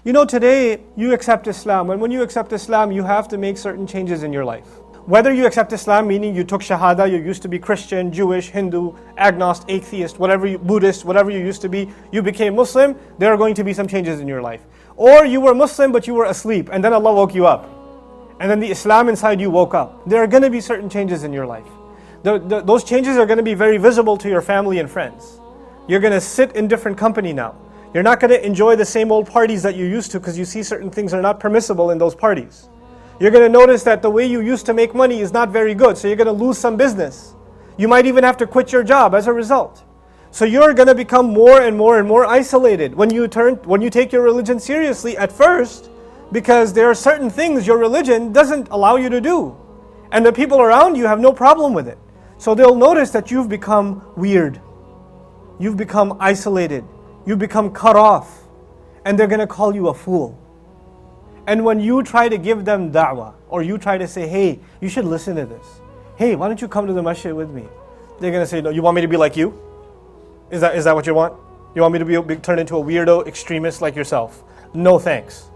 You know, today you accept Islam, and when you accept Islam, you have to make certain changes in your life. Whether you accept Islam, meaning you took Shahada, you used to be Christian, Jewish, Hindu, agnostic, atheist, Buddhist, whatever you used to be, you became Muslim, there are going to be some changes in your life. Or you were Muslim, but you were asleep, and then Allah woke you up. And then the Islam inside you woke up. There are going to be certain changes in your life. Those changes are going to be very visible to your family and friends. You're going to sit in different company now. You're not going to enjoy the same old parties that you used to because you see certain things are not permissible in those parties. You're going to notice that the way you used to make money is not very good, so you're going to lose some business. You might even have to quit your job as a result. So you're going to become more and more and more isolated when you take your religion seriously at first, because there are certain things your religion doesn't allow you to do. And the people around you have no problem with it. So they'll notice that you've become weird. You've become isolated. You've become cut off. And they're going to call you a fool. And when you try to give them da'wah, or you try to say, hey, you should listen to this. Hey, why don't you come to the masjid with me? They're going to say, no, you want me to be like you? Is that what you want? You want me to be turned into a weirdo extremist like yourself? No thanks.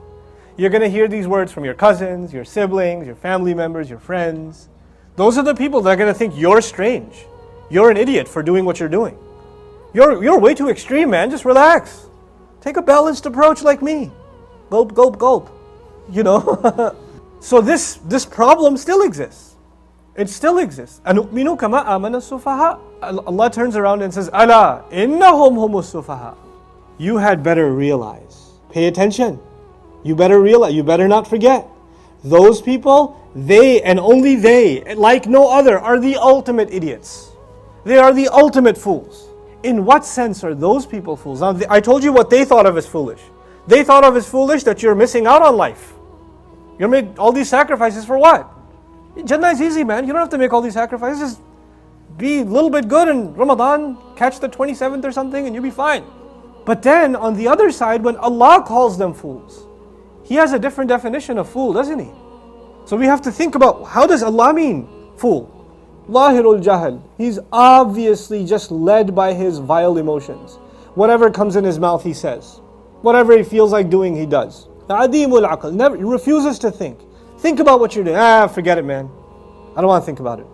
You're going to hear these words from your cousins, your siblings, your family members, your friends. Those are the people that are going to think you're strange. You're an idiot for doing what you're doing. You're way too extreme, man. Just relax. Take a balanced approach like me. Gulp, gulp, gulp. You know? So this problem still exists. It still exists. أَنُؤْمِنُ كَمَا آمَنَ السُّفَهَاءُ. Allah turns around and says, أَلَا إِنَّهُمْ هُمُ السُّفَهَاءُ. You had better realize. Pay attention. You better realize. You better not forget. Those people, they and only they, like no other, are the ultimate idiots. They are the ultimate fools. In what sense are those people fools? Now, I told you what they thought of as foolish. They thought of as foolish that you're missing out on life. You made all these sacrifices for what? Jannah is easy, man. You don't have to make all these sacrifices. Just be a little bit good in Ramadan, catch the 27th or something, and you'll be fine. But then, on the other side, when Allah calls them fools, He has a different definition of fool, doesn't He? So we have to think about, how does Allah mean fool? Lahirul Jahal. He's obviously just led by his vile emotions. Whatever comes in his mouth, he says. Whatever he feels like doing, he does. Adimul Aql. Never, he refuses to think. Think about what you're doing. Forget it, man. I don't want to think about it.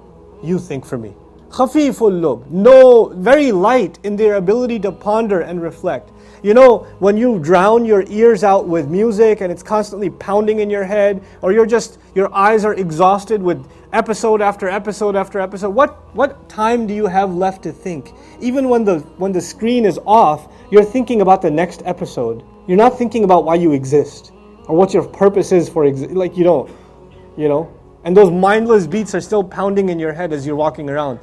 You think for me. Khafiful lub. No, very light in their ability to ponder and reflect. You know, when you drown your ears out with music and it's constantly pounding in your head, or your eyes are exhausted with episode after episode after episode, what time do you have left to think? Even when the screen is off, you're thinking about the next episode. You're not thinking about why you exist or what your purpose is for like you don't, you know. And those mindless beats are still pounding in your head as you're walking around.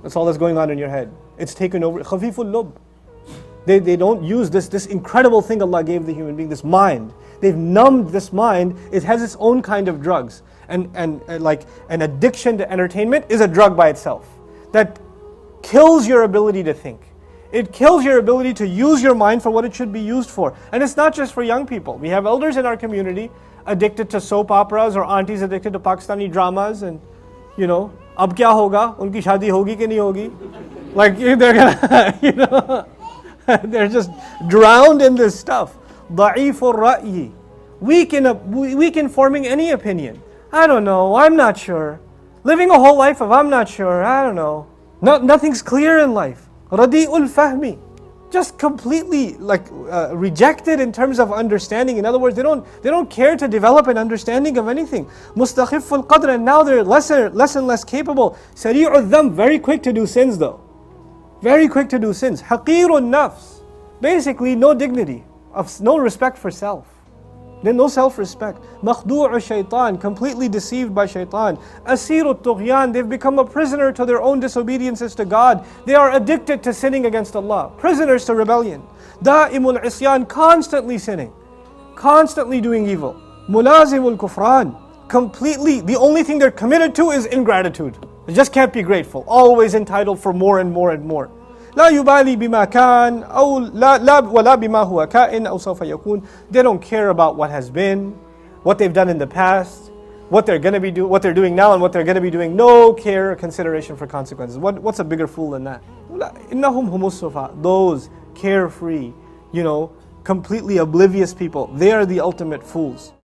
That's all that's going on in your head. It's taken over. Khafiful lub. They don't use this incredible thing Allah gave the human being, this mind. They've numbed this mind. It has its own kind of drugs. And like an addiction to entertainment is a drug by itself that kills your ability to think. It kills your ability to use your mind for what it should be used for. And it's not just for young people. We have elders in our community addicted to soap operas, or aunties addicted to Pakistani dramas, and you know, ab kya hoga? Unki shadi hogi ki nahi hogi? Like they're gonna, you know, they're just drowned in this stuff. Da'ifur ra'yi. Weak in forming any opinion. I don't know, I'm not sure. Living a whole life of I'm not sure, I don't know. Nothing's clear in life. Radi'ul fahmi. Just completely rejected in terms of understanding. In other words, they don't care to develop an understanding of anything. Mustakhiful qadr, and now they're less and less capable. Sari'ul dhanb, very quick to do sins though. Very quick to do sins. Haqirun nafs. Basically no dignity, no respect for self. Then no self-respect. Makhdu'u shaitan, completely deceived by shaitan. Asiru tughyan, they've become a prisoner to their own disobediences to God. They are addicted to sinning against Allah. Prisoners to rebellion. Da'imul isyan, constantly sinning. Constantly doing evil. Mulazimul kufran, completely, the only thing they're committed to is ingratitude. They just can't be grateful. Always entitled for more and more and more. لا يبالي بما كان أو لا ولا بما هو كائن أو سوف يكون. They don't care about what has been, what they've done in the past, what they're going to be what they're doing now, and what they're going to be doing. No care or consideration for consequences. What's a bigger fool than that? إنهم هم السفهاء. Those carefree, you know, completely oblivious people. They are the ultimate fools.